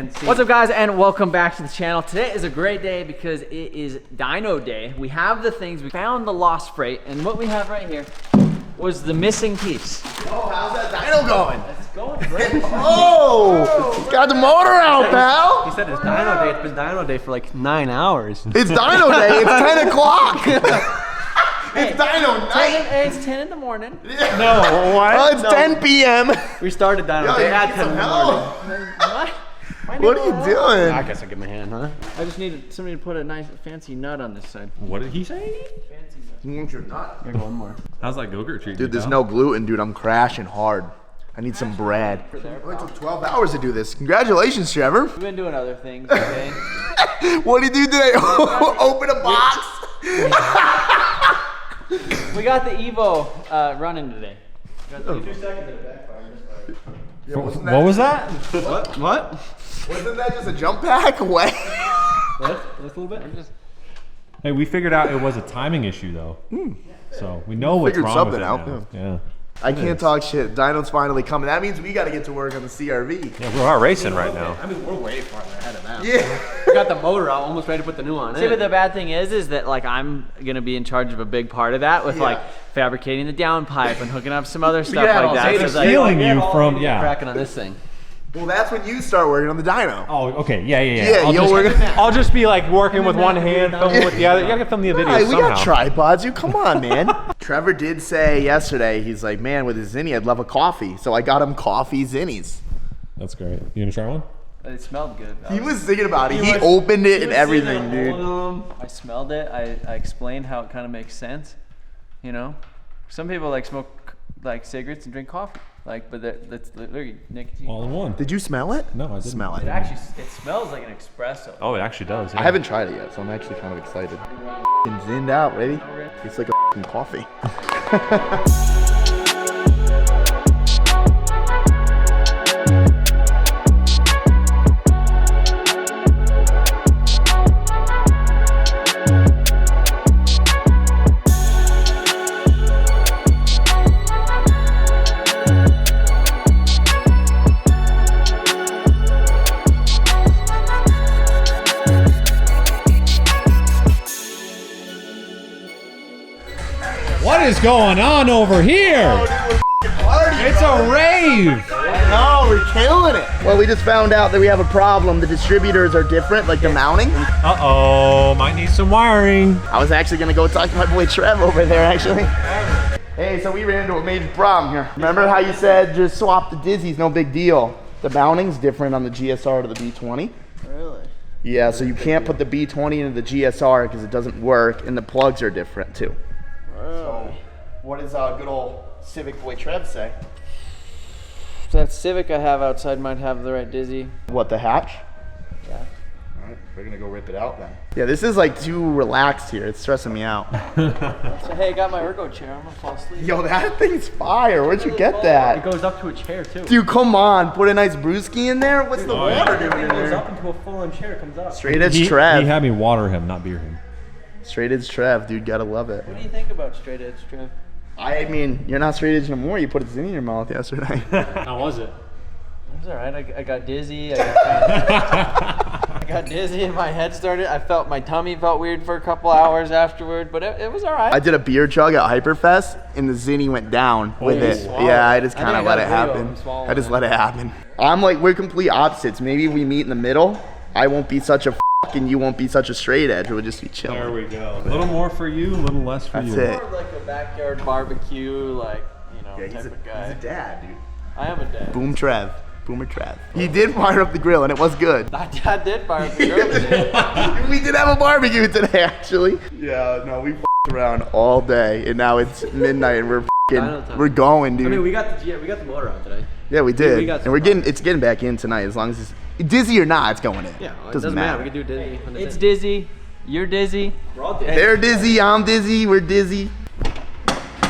fancy. What's up, guys, and welcome back to the channel. Today is a great day because it is dyno day. We have the things, we found the lost freight, and what we have right here was the missing piece. Oh, how's that dyno going? It's going great. Oh, got the motor out, pal. He said it's dyno day. It's been dyno day for like 9 hours. It's dyno day. It's 10 o'clock. It's dyno night. It's 10 in the morning. No, what? Oh, it's 10 p.m. We started dyno Yo, day you at need 10 some in the help. morning. What are you doing? I guess I'll give him a hand, huh? I just needed somebody to put a nice fancy nut on this side. What did he say? Fancy nut. You want your nut? Here, one more. How's that go-gurt treat? Dude, there's no gluten, dude. I'm crashing hard. I need some bread. It only took 12 hours to do this. Congratulations, Trevor. We've been doing other things, okay? What did you do today? Open a box? We got the Evo running today. What was that? What? Wasn't that just a jump pack away? What? Just a little bit? Hey, we figured out it was a timing issue though. So we know what's Figured wrong with it something out, now. Yeah. I can't talk shit. Dyno's finally coming. That means we got to get to work on the CRV. Yeah, we are racing right now. I mean, we're way farther ahead of that. Yeah. We got the motor out, almost ready to put the new on See, but the bad thing is that like I'm gonna be in charge of a big part of that with like fabricating the downpipe and hooking up some other stuff like that. Jay's stealing you from cracking on this thing. Well, that's when you start working on the dyno. Oh, okay. Yeah. Yeah, you'll work. I'll just be like working with one hand, filming with the other. You gotta film the video Hey, we somehow. got tripods. You come on, man. Trevor did say yesterday, he's like, man, with his zinni, I'd love a coffee. So I got him coffee zinnies. That's great. You gonna try one? It smelled good. He was thinking about it. He opened it and everything, dude. I smelled it. I explained how it kind of makes sense. You know, some people like smoke like cigarettes and drink coffee. Like, but that's literally nicotine. All in one. Did you smell it? No, I didn't. Smell it. It smells like an espresso. Oh, it actually does. Yeah. I haven't tried it yet, so I'm actually kind of excited. Zinned out, baby. It's like a coffee. What is going on over here? It's a rave. No, we're killing it. Well, we just found out that we have a problem. The distributors are different, like the mounting. Uh-oh, might need some wiring. I was actually gonna go talk to my boy Trev over there, actually. Hey, so we ran into a major problem here. Remember how you said just swap the Dizzies, no big deal. The mounting's different on the GSR to the B20. Really? Yeah, so you can't put the B20 into the GSR because it doesn't work, and the plugs are different too. So, what does good old Civic boy Trev say? That Civic I have outside might have the right dizzy. What, the hatch? Yeah. Alright, we're gonna go rip it out then. Yeah, this is like too relaxed here. It's stressing me out. So, hey, I got my ergo chair. I'm gonna fall asleep. Yo, that thing's fire. Where'd you get that? It goes up to a chair, too. Dude, come on. Put a nice brewski in there. What's the water doing in It goes there? up into a full-on chair, comes up. Straight edge He Trev. had me water him, not beer him. Straight edge Trev, dude. Gotta love it. What do you think about straight edge, Trev? I mean, you're not straight edge no more. You put it in your mouth yesterday. How was it? It was alright. I got dizzy. I got dizzy and my head started. My tummy felt weird for a couple hours afterward, but it was alright. I did a beer chug at Hyperfest, and the zinni went down with it. Yeah, I just kind of let it happen. I just let it happen. I'm like, we're complete opposites. Maybe if we meet in the middle, I won't be such a and you won't be such a straight edge. We'll just be chilling. There we go. A little more for you, a little less for you. That's it. More like a backyard barbecue, like, you know, type of guy. He's a dad, dude. I am a dad. Boom Trev. Boomer Trev. He did fire up the grill, and it was good. I did fire up the grill today. We did have a barbecue today, actually. Yeah, no, we around all day, and now it's midnight, and we're going, dude. I mean, we got the motor out today. Yeah, we did. We got and it's getting back in tonight, as long as it's dizzy or not, it's going in. Yeah, it doesn't matter. We can do dizzy. It's dizzy. You're dizzy. We're all dizzy. They're dizzy, I'm dizzy, we're dizzy.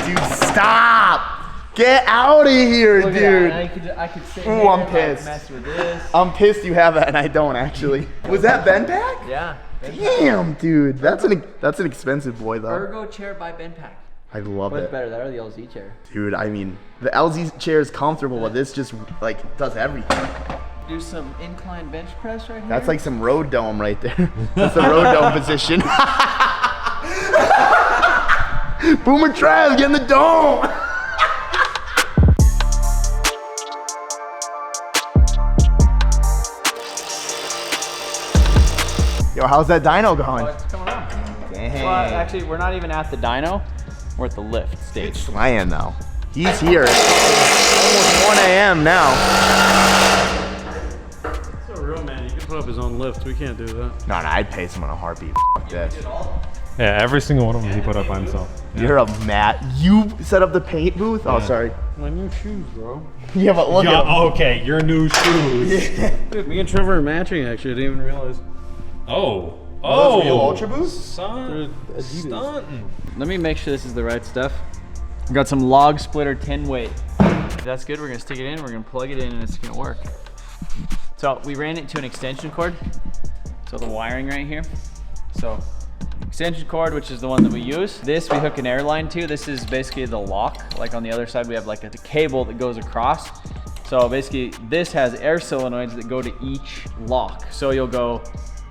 Dude, stop! Get out of here, Look dude. I could sit Ooh, here I'm and pissed. mess with this. I'm pissed you have that and I don't, actually. Was that Ben Pack? Yeah. Damn, dude. That's an expensive boy, though. Ergo chair by Ben Pack. I love What's it. better, that or the LZ chair? Dude, I mean, the LZ chair is comfortable, but this just, like, does everything. Do some incline bench press right here. That's like some road dome right there. That's the road dome position. Boomer Trav, get in the dome. Yo, how's that dyno going? Oh, it's coming on. Dang. Well, actually, we're not even at the dyno. We're at the lift stage. It's flying though. He's here. It's almost 1 a.m. now. It's a real man. You can put up his own lift. We can't do that. No, I'd pay someone a heartbeat. Fuck this. Yeah, every single one of them he put up by himself. Yeah. You're a Matt. You set up the paint booth? Oh, sorry. My new shoes, bro. Yeah, but look at them. Okay, your new shoes. Dude, me and Trevor are matching, actually. I didn't even realize. Oh. Those real Ultra Boosts? Son. Stunting. Let me make sure this is the right stuff. We got some log splitter 10 weight. If that's good, we're gonna stick it in, we're gonna plug it in, and it's gonna work. So we ran it to an extension cord. So the wiring right here. So extension cord, which is the one that we use. This we hook an air line to. This is basically the lock. Like on the other side, we have like a cable that goes across. So basically this has air solenoids that go to each lock. So you'll go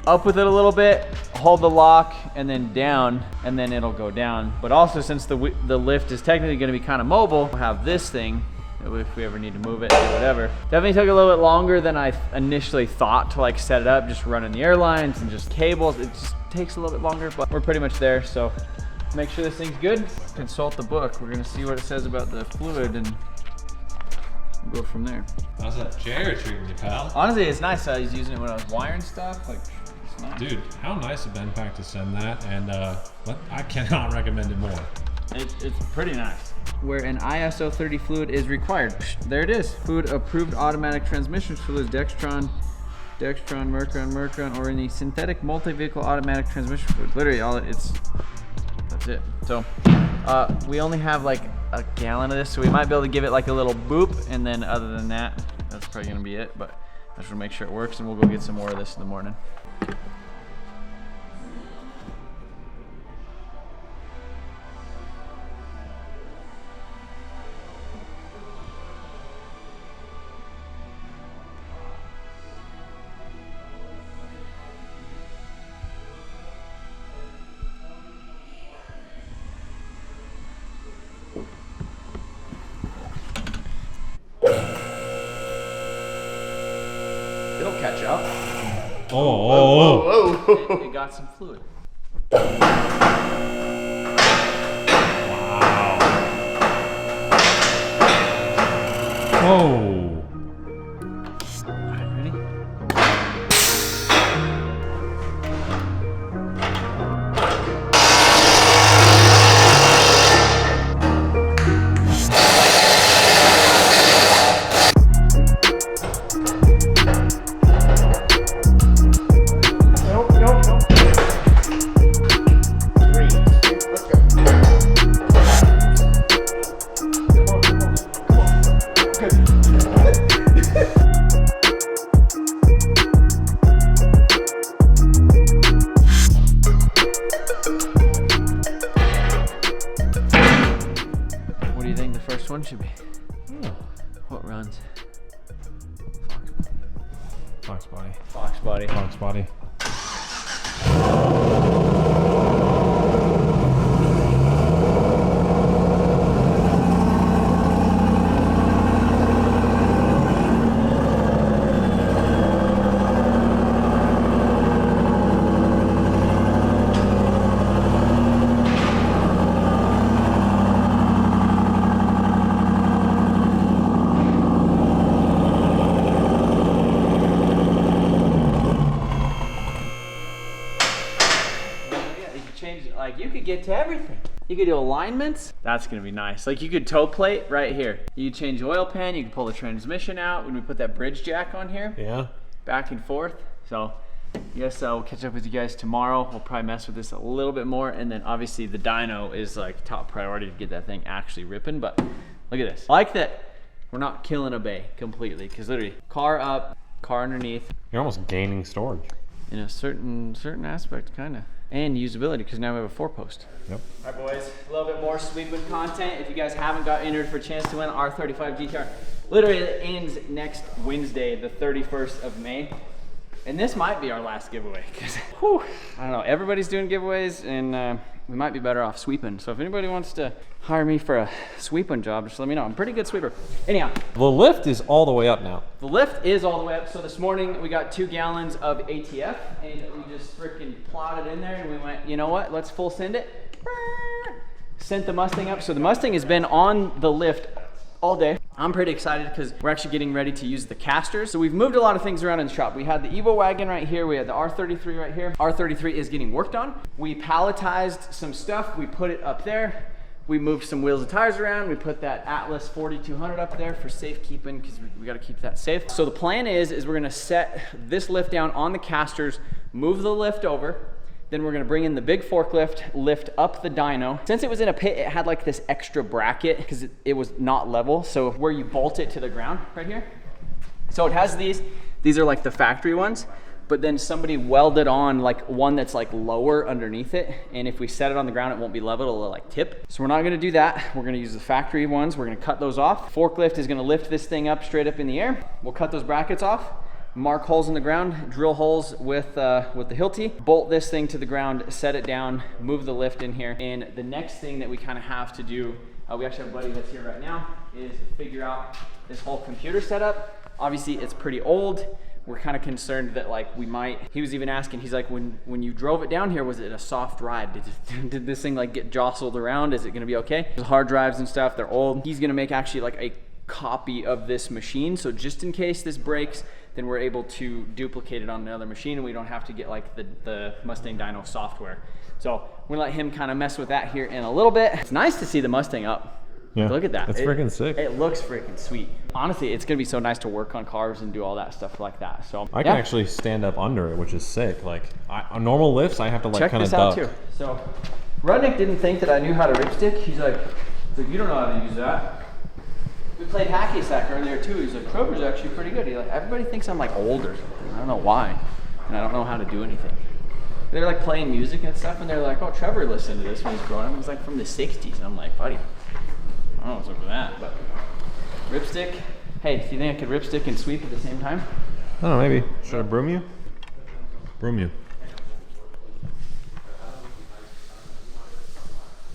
up with it a little bit, hold the lock, and then down, and then it'll go down. But also, since the lift is technically gonna be kind of mobile, we'll have this thing, if we ever need to move it, do whatever. Definitely took a little bit longer than I initially thought to like set it up, just running the airlines and just cables. It just takes a little bit longer, but we're pretty much there. So make sure this thing's good. Consult the book. We're gonna see what it says about the fluid and we'll go from there. How's that chair treating you, pal? Honestly, it's nice. I was using it when I was wiring stuff. Like, nice. Dude, how nice of Benpack to send that, and I cannot recommend it more. It's pretty nice. Where an ISO 30 fluid is required. There it is. Fluid approved automatic transmission fluids, Dextron, Mercon, or any synthetic multi-vehicle automatic transmission fluid. Literally that's it. So we only have like a gallon of this, so we might be able to give it like a little boop, and then other than that, that's probably gonna be it. But I just wanna make sure it works, and we'll go get some more of this in the morning. It'll catch up. Whoa. It got some fluid. Oh. Alright, ready? First one should be. What runs? Fox body. Fox body. Fox body. Like you could get to everything. You could do alignments. That's gonna be nice. Like you could toe plate right here. You could change the oil pan. You could pull the transmission out when we put that bridge jack on here. Yeah. Back and forth. So yes, I'll catch up with you guys tomorrow. We'll probably mess with this a little bit more, and then obviously the dyno is like top priority to get that thing actually ripping. But look at this. I like that we're not killing a bay completely, because literally car up, car underneath. You're almost gaining storage. In a certain aspect, kind of. And usability, because now we have a 4-post. Yep. All right, boys, a little bit more sweeping content. If you guys haven't got entered for a chance to win R35 GTR Literally, it ends next Wednesday, the 31st of May. And this might be our last giveaway. Cause, I don't know, everybody's doing giveaways and we might be better off sweeping. So if anybody wants to hire me for a sweeping job, just let me know. I'm a pretty good sweeper. Anyhow. The lift is all the way up now. The lift is all the way up. So this morning we got 2 gallons of ATF and we just freaking plowed it in there and we went, you know what, let's full send it. Sent the Mustang up. So the Mustang has been on the lift all day. I'm pretty excited because we're actually getting ready to use the casters. So we've moved a lot of things around in the shop. We had the Evo wagon right here. We had the R33 right here. R33 is getting worked on. We palletized some stuff. We put it up there. We moved some wheels and tires around. We put that Atlas 4200 up there for safekeeping because we got to keep that safe. So the plan is we're going to set this lift down on the casters, move the lift over. Then we're gonna bring in the big forklift, lift up the dyno. Since it was in a pit, it had like this extra bracket because it was not level. So where you bolt it to the ground right here. So it has these are like the factory ones, but then somebody welded on like one that's like lower underneath it. And if we set it on the ground, it won't be level, it'll like tip. So we're not gonna do that. We're gonna use the factory ones. We're gonna cut those off. Forklift is gonna lift this thing up straight up in the air. We'll cut those brackets off. Mark holes in the ground, drill holes with the Hilti, bolt this thing to the ground, set it down, move the lift in here. And the next thing that we kind of have to do, we actually have a buddy that's here right now, is figure out this whole computer setup. Obviously it's pretty old. We're kind of concerned that like he was even asking, he's like, when you drove it down here, was it a soft ride? Did this thing like get jostled around? Is it gonna be okay? There's hard drives and stuff, they're old. He's gonna make actually like a copy of this machine. So just in case this breaks, then we're able to duplicate it on another machine and we don't have to get like the Mustang Dyno software. So we're gonna let him kind of mess with that here in a little bit. It's nice to see the Mustang up. Yeah, look at that. It's freaking sick. It looks freaking sweet. Honestly, it's gonna be so nice to work on cars and do all that stuff like that. So I can actually stand up under it, which is sick. Like on normal lifts, I have to like kind of duck. Check this out too. So Rudnick didn't think that I knew how to ripstick. He's like, you don't know how to use that. We played hacky sack earlier too. He's like, Trover's actually pretty good. He's like, everybody thinks I'm like old or something. I don't know why, and I don't know how to do anything. They're like playing music and stuff, and they're like, oh, Trevor listened to this when he's growing up. He's like from the 60s. And I'm like, buddy, I don't know what's up with that, but ripstick. Hey, do you think I could ripstick and sweep at the same time? I don't know, maybe. Should I broom you? Broom you.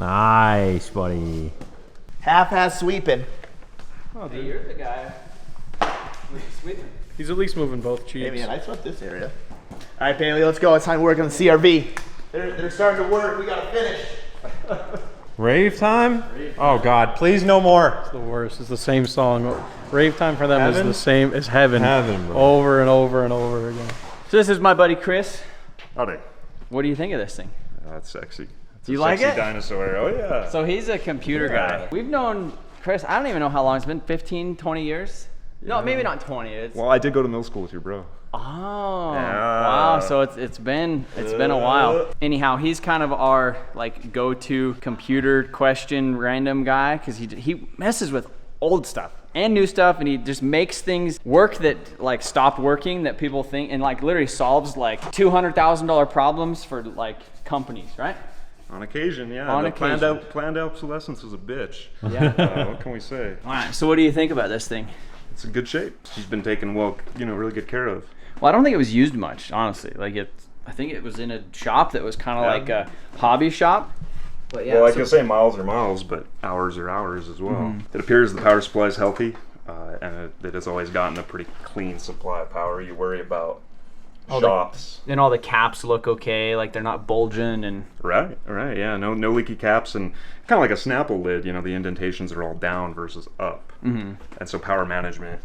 Nice, buddy. Half-ass sweeping. Oh, hey, you're the guy sweeping. He's at least moving both cheeks. Hey man, I swept this area. All right, Bailey, let's go. It's time to work on the CRV. They're starting to work. We gotta finish. Rave time? Oh God, please no more. It's the worst. It's the same song. Rave time for them is the same as heaven. Heaven, bro. Over and over and over again. So this is my buddy Chris. Howdy. What do you think of this thing? That's sexy. It's Do you a like sexy it? Dinosaur. Oh yeah. So he's a computer guy. We've known Chris, I don't even know how long it's been, 15, 20 years? No, maybe not 20. It's... Well, I did go to middle school with your bro. Oh, yeah. Wow. So it's been a while. Anyhow, he's kind of our like go-to computer question random guy because he messes with old stuff and new stuff, and he just makes things work that like stopped working that people think, and like literally solves like $200,000 problems for like companies, right? On occasion, yeah. On occasion. Planned obsolescence is a bitch. Yeah. What can we say? All right. So what do you think about this thing? It's in good shape. She's been taken really good care of. Well, I don't think it was used much, honestly. Like I think it was in a shop that was kind of like a hobby shop. But yeah, well, I can say miles are miles, but hours are hours as well. Mm-hmm. It appears the power supply is healthy, and it has always gotten a pretty clean supply of power. You worry about shops. And all the caps look okay, like they're not bulging and... Right, yeah. No leaky caps, and kind of like a Snapple lid, the indentations are all down versus up. Mm-hmm. And so power management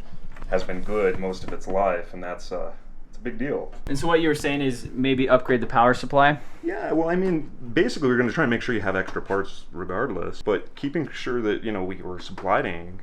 has been good most of its life, and that's a big deal. And so what you were saying is maybe upgrade the power supply? Yeah, well, I mean, basically we're going to try and make sure you have extra parts regardless, but keeping sure that, we were supplying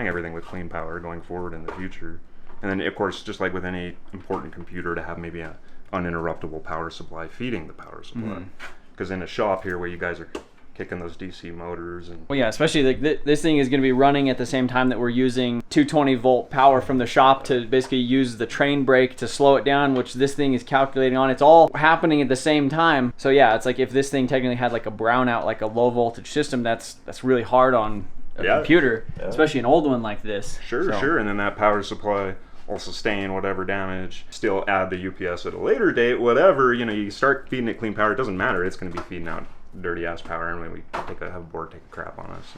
everything with clean power going forward in the future. And then, of course, just like with any important computer, to have maybe an uninterruptible power supply feeding the power supply. Because in a shop here where you guys are kicking those DC motors and... Well, yeah, especially like this thing is going to be running at the same time that we're using 220 volt power from the shop to basically use the train brake to slow it down, which this thing is calculating on. It's all happening at the same time. So yeah, it's like if this thing technically had like a brownout, like a low voltage system, that's really hard on computer, especially an old one like this. Sure. And then that power supply will sustain whatever damage, still add the UPS at a later date, whatever. You know, you start feeding it clean power, it doesn't matter. It's going to be feeding out dirty ass power, and when we have a board take a crap on us.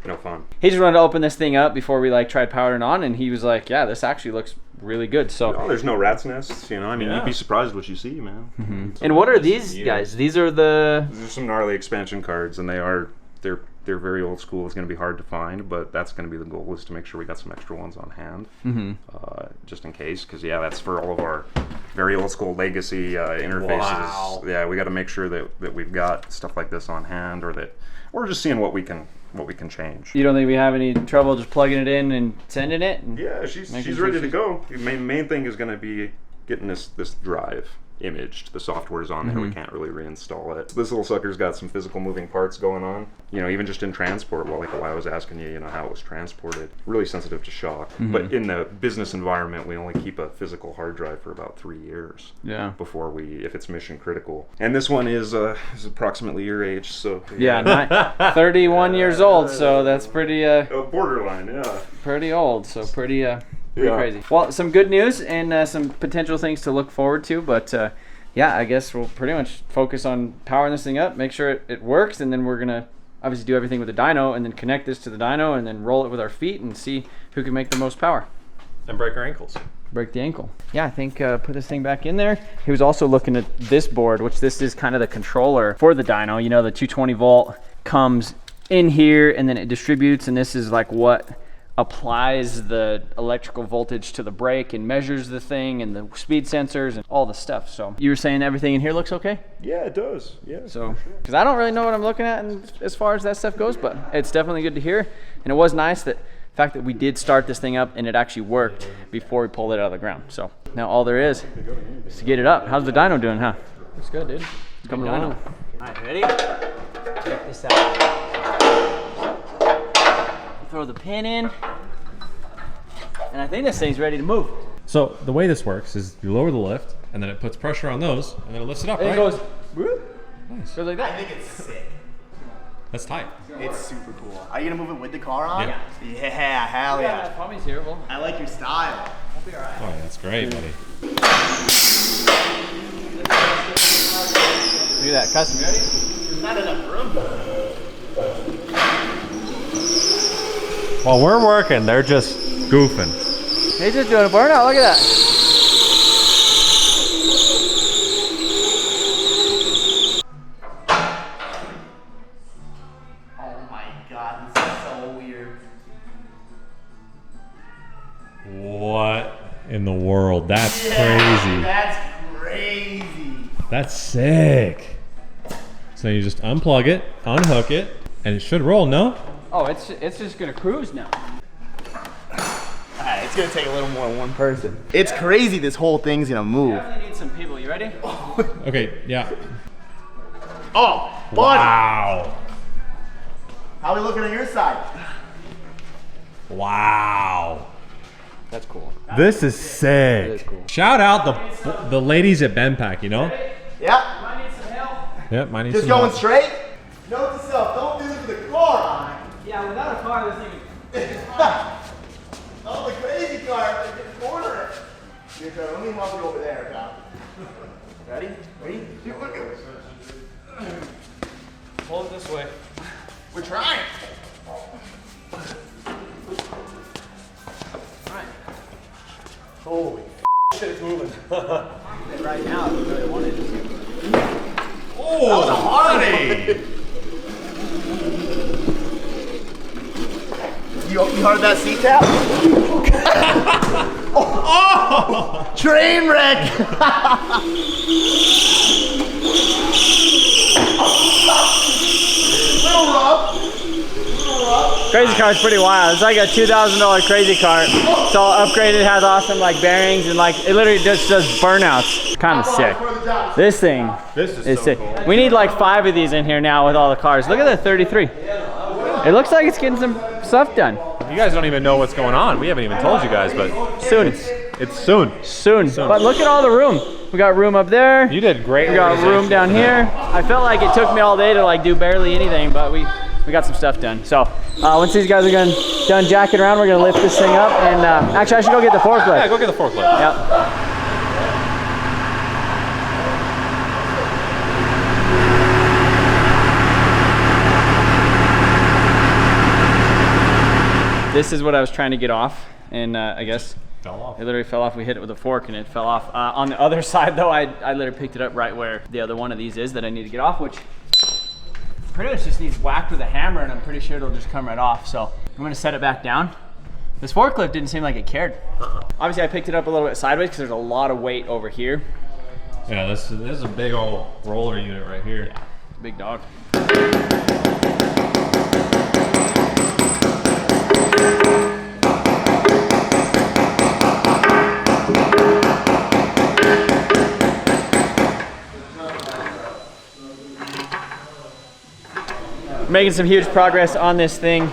No fun. He just wanted to open this thing up before we like tried powering on, and he was like, yeah, this actually looks really good. So there's no rat's nests, you know. I mean, you'd be surprised what you see, man. And what are these guys? These are some gnarly expansion cards, and they're very old school. It's going to be hard to find, but that's going to be the goal, is to make sure we got some extra ones on hand, just in case. Because that's for all of our very old school legacy interfaces. Wow. Yeah, we got to make sure that we've got stuff like this on hand, or that we're just seeing what we can change. You don't think we have any trouble just plugging it in and sending it? And yeah, she's ready to go. The main thing is going to be getting this drive imaged. The software's on there. We can't really reinstall it. This little sucker's got some physical moving parts going on. You know, even just in transport, like why I was asking you, how it was transported. Really sensitive to shock. But in the business environment, we only keep a physical hard drive for about 3 years. Yeah. Before if it's mission critical. And this one is approximately your age, so. Yeah, 31 years old, so that's pretty. Borderline, yeah. Pretty old, so pretty crazy. Well, some good news and some potential things to look forward to, but yeah, I guess we'll pretty much focus on powering this thing up, make sure it works, and then we're gonna obviously do everything with the dyno, and then connect this to the dyno, and then roll it with our feet and see who can make the most power. And break our ankles. Break the ankle. Yeah, I think put this thing back in there. He was also looking at this board, which this is kind of the controller for the dyno. The 220 volt comes in here and then it distributes, and this is like what applies the electrical voltage to the brake and measures the thing and the speed sensors and all the stuff. So you were saying everything in here looks okay? Yeah, it does. Yeah. So, because I don't really know what I'm looking at as far as that stuff goes, but it's definitely good to hear. And it was nice that the fact that we did start this thing up and it actually worked before we pulled it out of the ground. So now all there is to get it up. How's the dyno doing, huh? It's good, dude. It's coming along. All right, ready? Check this out. Throw the pin in, and I think this thing's ready to move. So the way this works is you lower the lift, and then it puts pressure on those, and then it lifts it up, and right? it goes, whoop. Nice. Goes like that. I think it's sick. That's tight. It's super cool. Are you gonna move it with the car on? Yeah. Yeah, hell yeah. Tommy's here. Well, I like your style. we'll be all right. Oh, yeah, that's great, buddy. Look at that, custom. Ready? There's not enough room. While we're working, they're just goofing. He's just doing a burnout. Look at that. Oh my god, this is so weird. What in the world? That's crazy. That's crazy. That's sick. So you just unplug it, unhook it, and it should roll, no? Oh, it's just gonna cruise now. Alright, it's gonna take a little more than one person. It's crazy this whole thing's gonna move. Definitely need some people. You ready? Okay, yeah. Oh, buddy. Wow. How we looking on your side? Wow. That's cool. This is sick. That is cool. Shout out the ladies at Benpack, you know? Yeah. Might need some help. Yep, mine needs Just some going help. straight? Note to self, don't do this with a car on. Yeah, without a car, this thing. Oh, the crazy car, just corner it. Here, Trevor, let me help you over there, pal. Ready? Ready? Dude, look at this. Hold it this way. We're trying. Alright. Holy shit, it's moving. Right now, if you really wanted to. Oh, That was a hard one. You heard that seat tap? Oh! Train wreck! Little rough. Crazy car's pretty wild. It's like a $2,000 crazy car. It's all upgraded, has awesome like bearings, and like it literally just does burnouts. Kind of sick. This thing is so sick. cool. We need like 5 of these in here now with all the cars. Look at that 33. It looks like it's getting some stuff done. You guys don't even know what's going on. We haven't even told you guys, but Soon. it's soon. Soon. But look at all the room. We got room up there. You did great. We got room down here. I felt like it took me all day to like do barely anything, but we we got some stuff done. So once these guys are done jacking around, we're gonna lift this thing up. And actually, I should go get the forklift. Yeah, go get the forklift. Yep. This is what I was trying to get off, and I guess Fell off. it literally fell off. We hit it with a fork and it fell off. On the other side though, I literally picked it up right where the other one of these is that I need to get off, which pretty much just needs whacked with a hammer, and I'm pretty sure it'll just come right off. So I'm gonna set it back down. This forklift didn't seem like it cared. Obviously I picked it up a little bit sideways because there's a lot of weight over here. Yeah, this is a big old roller unit right here. Yeah, big dog. Making some huge progress on this thing.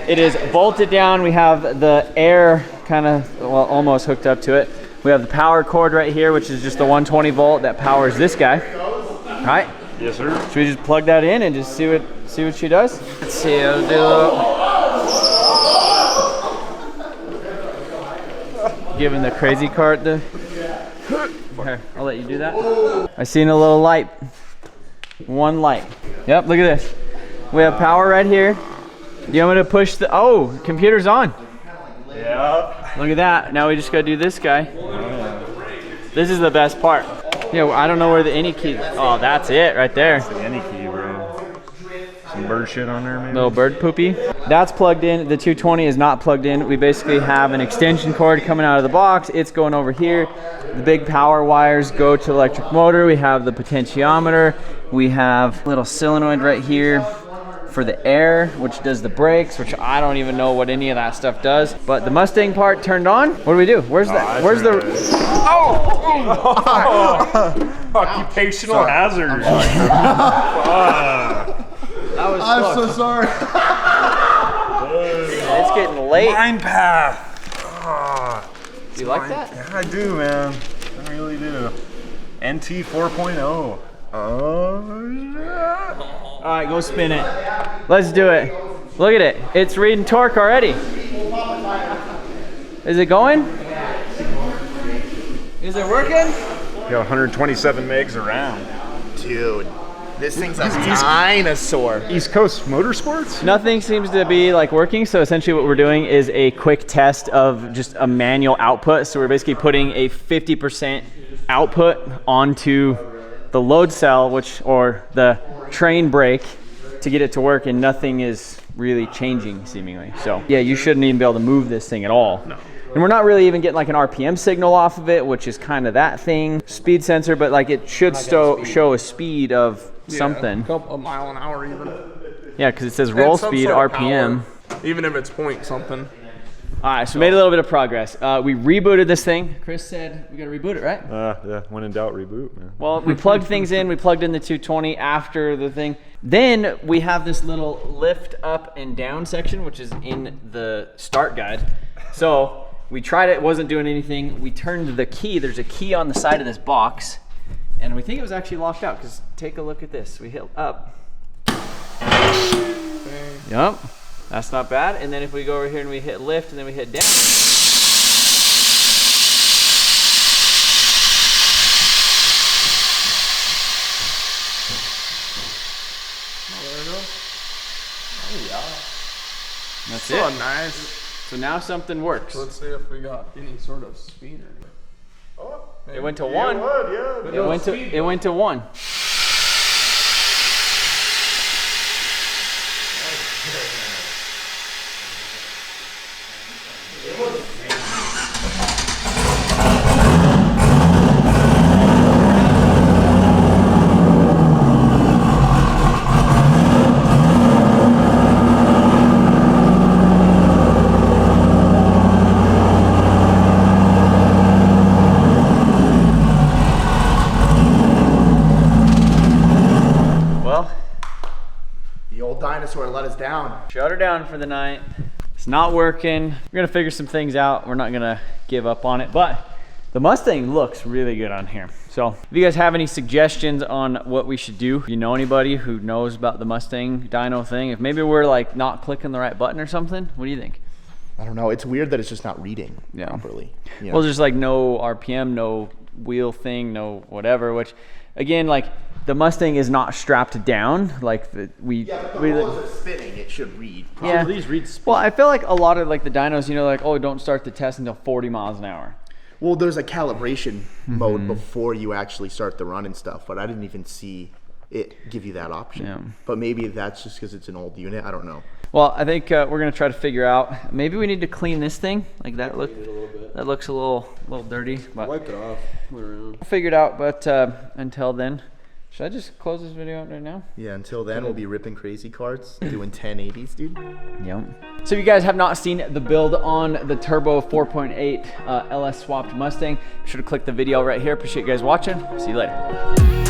It is bolted down. We have the air kind of, well, almost hooked up to it. We have the power cord right here, which is just the 120 volt that powers this guy. All right? Yes, sir. Should we just plug that in and just see what she does? Let's see how to do it. Giving the crazy cart the. Here, I'll let you do that. I seen a little light. One light. Yep, look at this. We have power right here. Do you want me to push the, oh, computer's on. Yeah. Look at that. Now we just gotta do this guy. This is the best part. Yeah, well, I don't know where the any key, oh, that's it right there. The any key, bro. Some bird shit on there, maybe? Little bird poopy. That's plugged in. The 220 is not plugged in. We basically have an extension cord coming out of the box. It's going over here. The big power wires go to the electric motor. We have the potentiometer. We have a little solenoid right here for the air, which does the brakes, which I don't even know what any of that stuff does. But the Mustang part turned on. What do we do? Where's that? Where's the? Occupational hazard. That was I'm so sorry. It's getting late. Mind path. Do you like that? Yeah, I do, man. I really do. NT 4.0. All right, go spin it. Let's do it. Look at it. It's reading torque already. Is it going? Is it working? Got 127 megs around. Dude, this thing's a dinosaur. East Coast Motorsports? Nothing seems to be like working. So essentially what we're doing is a quick test of just a manual output. So we're basically putting a 50% output onto the load cell, or the train brake, to get it to work, and nothing is really changing seemingly. So yeah, you shouldn't even be able to move this thing at all. No. And we're not really even getting like an RPM signal off of it, which is kind of that thing. Speed sensor, but like it should show a speed of something. A couple, a mile an hour even. Yeah, because it says roll speed, RPM. Even if it's point something. All right, so we made a little bit of progress. We rebooted this thing. Chris said we got to reboot it, right? Yeah, when in doubt, reboot, man. Well, we plugged things in. We plugged in the 220 after the thing. Then we have this little lift up and down section, which is in the start guide. So we tried it, wasn't doing anything. We turned the key. There's a key on the side of this box, and we think it was actually locked out, because take a look at this. We hit up. Yep. That's not bad. And then if we go over here and we hit lift and then we hit down. Oh, there it goes. Oh, yeah. That's Oh, it. nice. So now something works. Let's see if we got any sort of speed or anything. Oh, It went to one. Yeah. It went to one. Dinosaur let us down. Shut her down for the night. It's not working. We're gonna figure some things out. We're not gonna give up on it, but The Mustang looks really good on here. So if you guys have any suggestions on what we should do, if you know anybody who knows about the Mustang dyno thing, if maybe we're like not clicking the right button or something, what do you think? I don't know. It's weird that it's just not reading properly. You know? Well, there's like no RPM, no wheel thing, no whatever, which again, like the Mustang is not strapped down. Like we are spinning, it should read. Yeah. These read speed. Well, I feel like a lot of like the dynos, you know, like, oh, don't start the test until 40 miles an hour. Well, there's a calibration mode before you actually start the run and stuff, but I didn't even see it give you that option. Yeah. But maybe that's just because it's an old unit. I don't know. Well, I think we're gonna try to figure out. Maybe we need to clean this thing. Like that looks a little dirty. But Wipe it off. Went around. we'll figure it out. But until then, should I just close this video out right now? Yeah, until then, we'll be ripping crazy carts, doing 1080s, dude. Yep. So if you guys have not seen the build on the Turbo 4.8 LS swapped Mustang, be sure to click the video right here. Appreciate you guys watching. See you later.